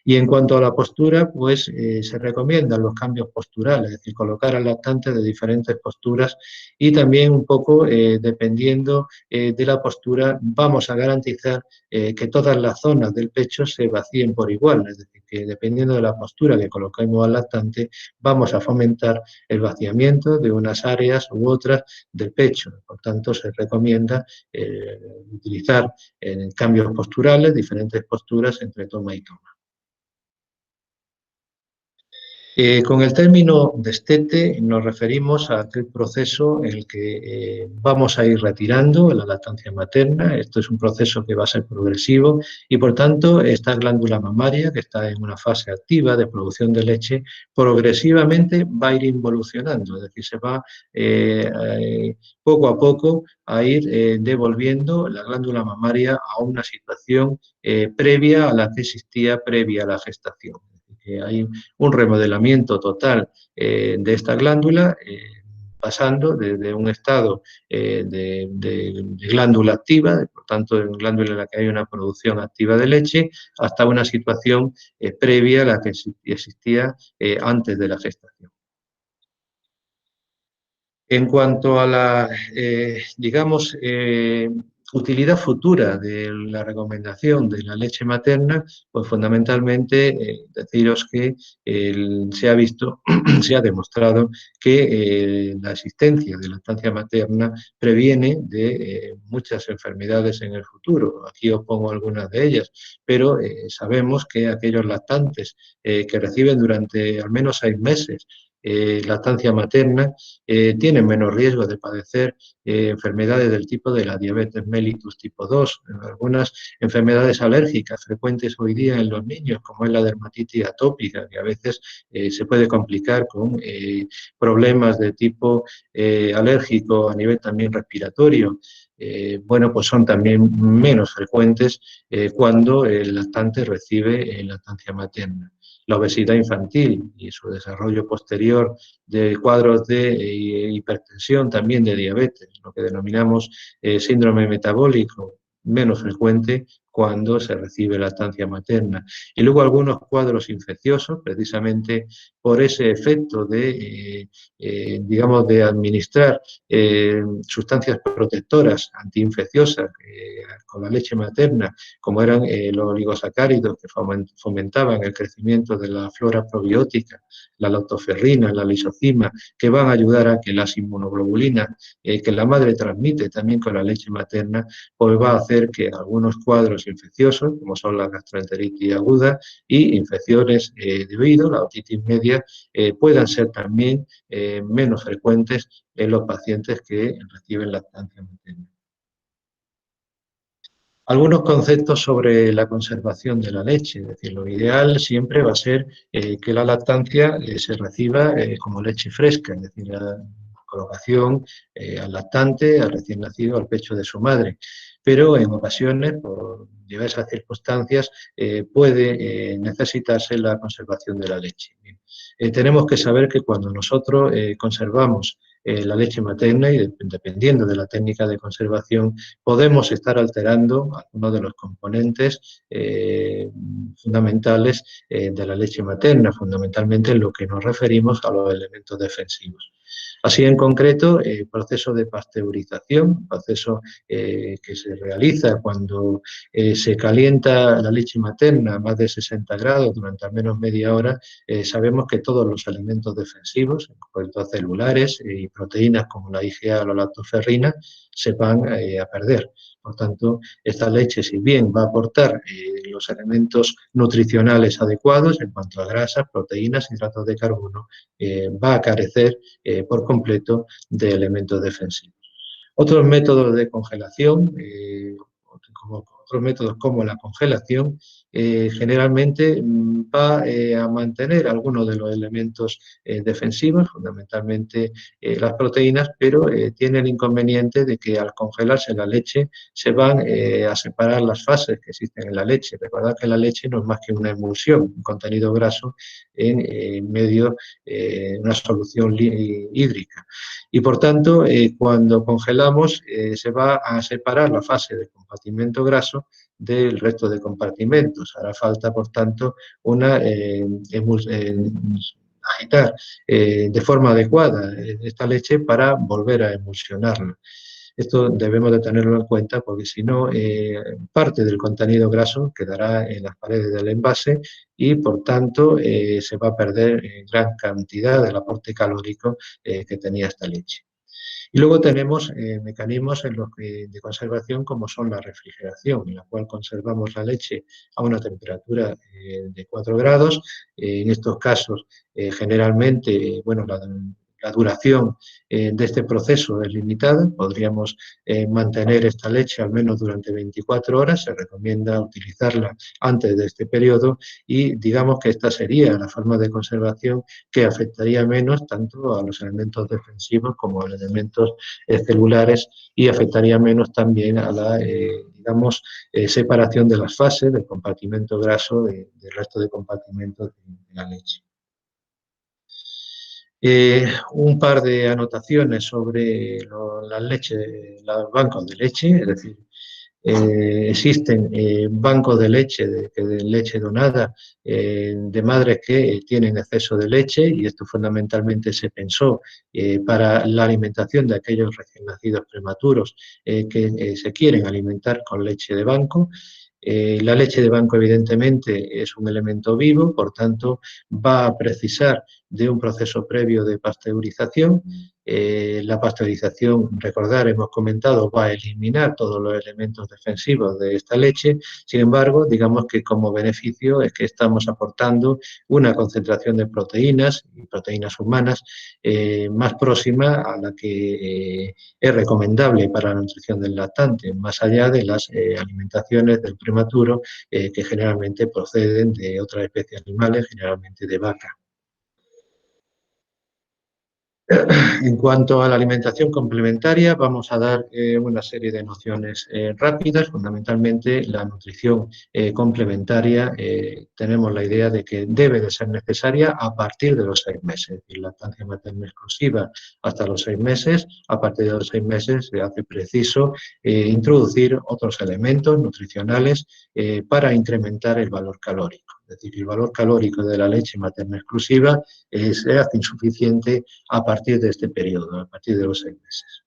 Speaker 1: Y en cuanto a la postura, pues se recomiendan los cambios posturales, es decir, colocar al lactante de diferentes posturas y también un poco dependiendo de la postura vamos a garantizar que todas las zonas del pecho se vacíen por igual, es decir, que dependiendo de la postura que coloquemos al lactante vamos a fomentar el vaciamiento de unas áreas u otras del pecho. Por tanto, se recomienda utilizar cambios posturales, diferentes posturas entre toma y toma. Con el término destete nos referimos a aquel proceso en el que vamos a ir retirando la lactancia materna. Esto es un proceso que va a ser progresivo y, por tanto, esta glándula mamaria, que está en una fase activa de producción de leche, progresivamente va a ir involucionando, es decir, se va poco a poco a ir devolviendo la glándula mamaria a una situación previa a la que existía previa a la gestación. Hay un remodelamiento total de esta glándula, pasando desde un estado de glándula activa, por tanto, de glándula en la que hay una producción activa de leche, hasta una situación previa a la que existía antes de la gestación. En cuanto a la, digamos, utilidad futura de la recomendación de la leche materna, pues fundamentalmente deciros que se ha visto, se ha demostrado que la existencia de lactancia materna previene de muchas enfermedades en el futuro. Aquí os pongo algunas de ellas, pero sabemos que aquellos lactantes que reciben durante al menos 6 meses lactancia materna, tienen menos riesgo de padecer enfermedades del tipo de la diabetes mellitus tipo 2, algunas enfermedades alérgicas frecuentes hoy día en los niños, como es la dermatitis atópica, que a veces se puede complicar con problemas de tipo alérgico a nivel también respiratorio. Bueno, pues son también menos frecuentes cuando el lactante recibe lactancia materna. La obesidad infantil y su desarrollo posterior de cuadros de hipertensión, también de diabetes, lo que denominamos síndrome metabólico, menos frecuente cuando se recibe lactancia materna. Y luego algunos cuadros infecciosos, precisamente por ese efecto de, digamos, de administrar sustancias protectoras antiinfecciosas con la leche materna, como eran los oligosacáridos que fomentaban el crecimiento de la flora probiótica, la lactoferrina, la lisocima, que van a ayudar a que las inmunoglobulinas que la madre transmite también con la leche materna, pues va a hacer que algunos cuadros infecciosos, como son la gastroenteritis aguda y infecciones de oído, la otitis media, puedan ser también menos frecuentes en los pacientes que reciben lactancia materna. Algunos conceptos sobre la conservación de la leche, es decir, lo ideal siempre va a ser que la lactancia se reciba como leche fresca, es decir, la colocación al lactante, al recién nacido, al pecho de su madre. Pero en ocasiones, por diversas circunstancias, puede necesitarse la conservación de la leche. Tenemos que saber que cuando nosotros conservamos la leche materna y dependiendo de la técnica de conservación podemos estar alterando algunos de los componentes fundamentales de la leche materna, fundamentalmente en lo que nos referimos a los elementos defensivos. Así en concreto, el proceso de pasteurización, proceso que se realiza cuando se calienta la leche materna a más de 60 grados durante al menos media hora, sabemos que todos los alimentos defensivos, en concreto celulares y proteínas como la IgA o la lactoferrina, se van a perder. Por tanto, esta leche, si bien va a aportar los elementos nutricionales adecuados en cuanto a grasas, proteínas, hidratos de carbono, va a carecer por completo de elementos defensivos. Otros métodos de congelación, otros métodos como la congelación, generalmente va a mantener algunos de los elementos defensivos, fundamentalmente las proteínas, pero tiene el inconveniente de que al congelarse la leche se van a separar las fases que existen en la leche. Recordad que la leche no es más que una emulsión, un contenido graso en medio de una solución hídrica. Y por tanto, cuando congelamos, se va a separar la fase de compartimento graso del resto de compartimentos. Hará falta, por tanto, agitar de forma adecuada esta leche para volver a emulsionarla. Esto debemos de tenerlo en cuenta porque si no, parte del contenido graso quedará en las paredes del envase y por tanto se va a perder gran cantidad del aporte calórico que tenía esta leche. Y luego tenemos mecanismos de conservación como son la refrigeración, en la cual conservamos la leche a una temperatura de 4 grados. En estos casos, generalmente, bueno, la duración de este proceso es limitada. Podríamos mantener esta leche al menos durante 24 horas. Se recomienda utilizarla antes de este periodo y digamos que esta sería la forma de conservación que afectaría menos tanto a los elementos defensivos como a los elementos celulares y afectaría menos también a la, digamos, separación de las fases del compartimento graso del resto de compartimentos de la leche. Un par de anotaciones sobre las leches, los bancos de leche, es decir, existen bancos de leche, de leche donada, de madres que tienen exceso de leche y esto fundamentalmente se pensó para la alimentación de aquellos recién nacidos prematuros que se quieren alimentar con leche de banco. La leche de banco evidentemente es un elemento vivo, por tanto va a precisar de un proceso previo de pasteurización. La pasteurización, recordar, hemos comentado, va a eliminar todos los elementos defensivos de esta leche. Sin embargo, digamos que como beneficio es que estamos aportando una concentración de proteínas y proteínas humanas más próxima a la que es recomendable para la nutrición del lactante, más allá de las alimentaciones del prematuro que generalmente proceden de otras especies animales, generalmente de vaca. En cuanto a la alimentación complementaria, vamos a dar una serie de nociones rápidas. Fundamentalmente, la nutrición complementaria, tenemos la idea de que debe de ser necesaria a partir de los 6 meses. Es decir, lactancia materna exclusiva hasta los 6 meses. A partir de los 6 meses se hace preciso introducir otros elementos nutricionales para incrementar el valor calórico. Es decir, el valor calórico de la leche materna exclusiva se hace insuficiente a partir de este periodo, a partir de los 6 meses.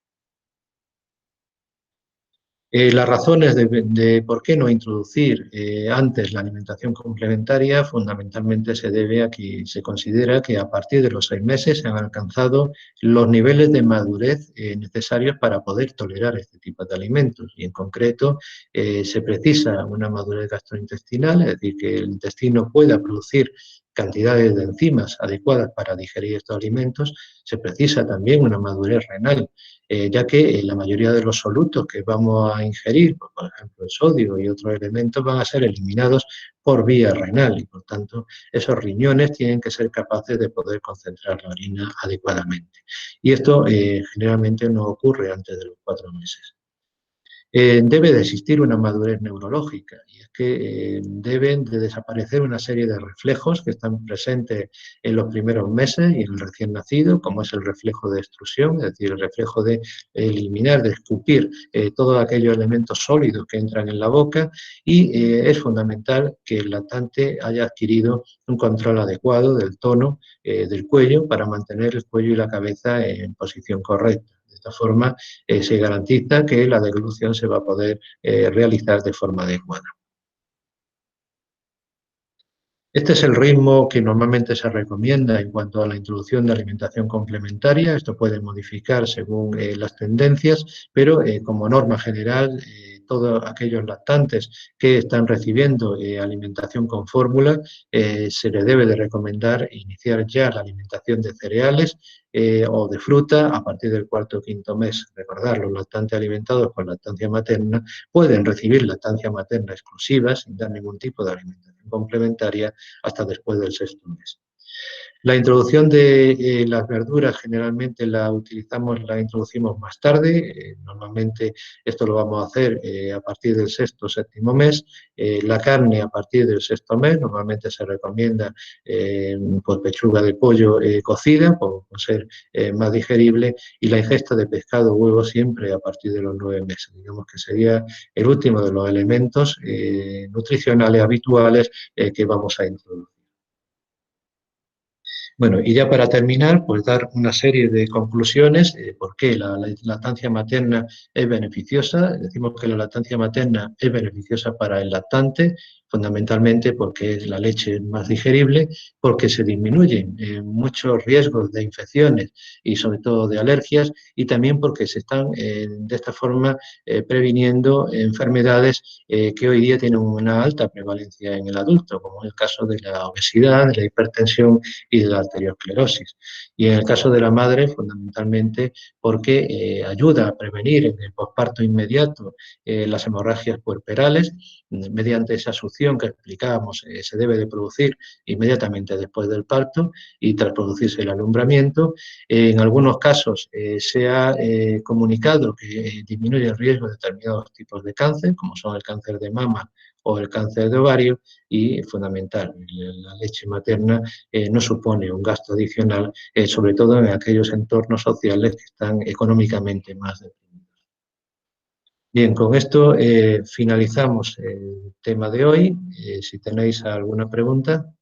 Speaker 1: Las razones de por qué no introducir antes la alimentación complementaria fundamentalmente se debe a que se considera que a partir de los 6 meses se han alcanzado los niveles de madurez necesarios para poder tolerar este tipo de alimentos y en concreto se precisa una madurez gastrointestinal, es decir, que el intestino pueda producir cantidades de enzimas adecuadas para digerir estos alimentos, se precisa también una madurez renal, ya que la mayoría de los solutos que vamos a ingerir, por ejemplo el sodio y otros elementos, van a ser eliminados por vía renal y por tanto esos riñones tienen que ser capaces de poder concentrar la orina adecuadamente. Y esto generalmente no ocurre antes de los 4 meses. Debe de existir una madurez neurológica y es que deben de desaparecer una serie de reflejos que están presentes en los primeros meses y en el recién nacido, como es el reflejo de extrusión, es decir, el reflejo de eliminar, de escupir todos aquellos elementos sólidos que entran en la boca y es fundamental que el lactante haya adquirido un control adecuado del tono del cuello para mantener el cuello y la cabeza en posición correcta. De esta forma, se garantiza que la deglución se va a poder realizar de forma adecuada. Este es el ritmo que normalmente se recomienda en cuanto a la introducción de alimentación complementaria. Esto puede modificar según las tendencias, pero como norma general, todos aquellos lactantes que están recibiendo alimentación con fórmula, se les debe de recomendar iniciar ya la alimentación de cereales o de fruta a partir del cuarto o quinto mes. Recordar, los lactantes alimentados con lactancia materna pueden recibir lactancia materna exclusiva sin dar ningún tipo de alimentación complementaria hasta después del sexto mes. La introducción de las verduras generalmente la introducimos más tarde, normalmente esto lo vamos a hacer a partir del sexto o séptimo mes, la carne a partir del sexto mes, normalmente se recomienda pues pechuga de pollo cocida por ser más digerible y la ingesta de pescado o huevo siempre a partir de los 9 meses, digamos que sería el último de los elementos nutricionales habituales que vamos a introducir. Bueno, y ya para terminar, pues dar una serie de conclusiones, por qué la lactancia materna es beneficiosa. Decimos que la lactancia materna es beneficiosa para el lactante, fundamentalmente porque es la leche más digerible, porque se disminuyen muchos riesgos de infecciones y sobre todo de alergias, y también porque se están de esta forma previniendo enfermedades que hoy día tienen una alta prevalencia en el adulto, como es el caso de la obesidad, de la hipertensión y de la arteriosclerosis. Y en el caso de la madre, fundamentalmente porque ayuda a prevenir en el posparto inmediato las hemorragias puerperales, mediante esa succión que explicábamos, se debe de producir inmediatamente después del parto y tras producirse el alumbramiento. En algunos casos se ha comunicado que disminuye el riesgo de determinados tipos de cáncer, como son el cáncer de mama o el cáncer de ovario, y fundamental, la leche materna no supone un gasto adicional, sobre todo en aquellos entornos sociales que están económicamente más deprimidos. Bien, con esto finalizamos el tema de hoy. Si tenéis alguna pregunta.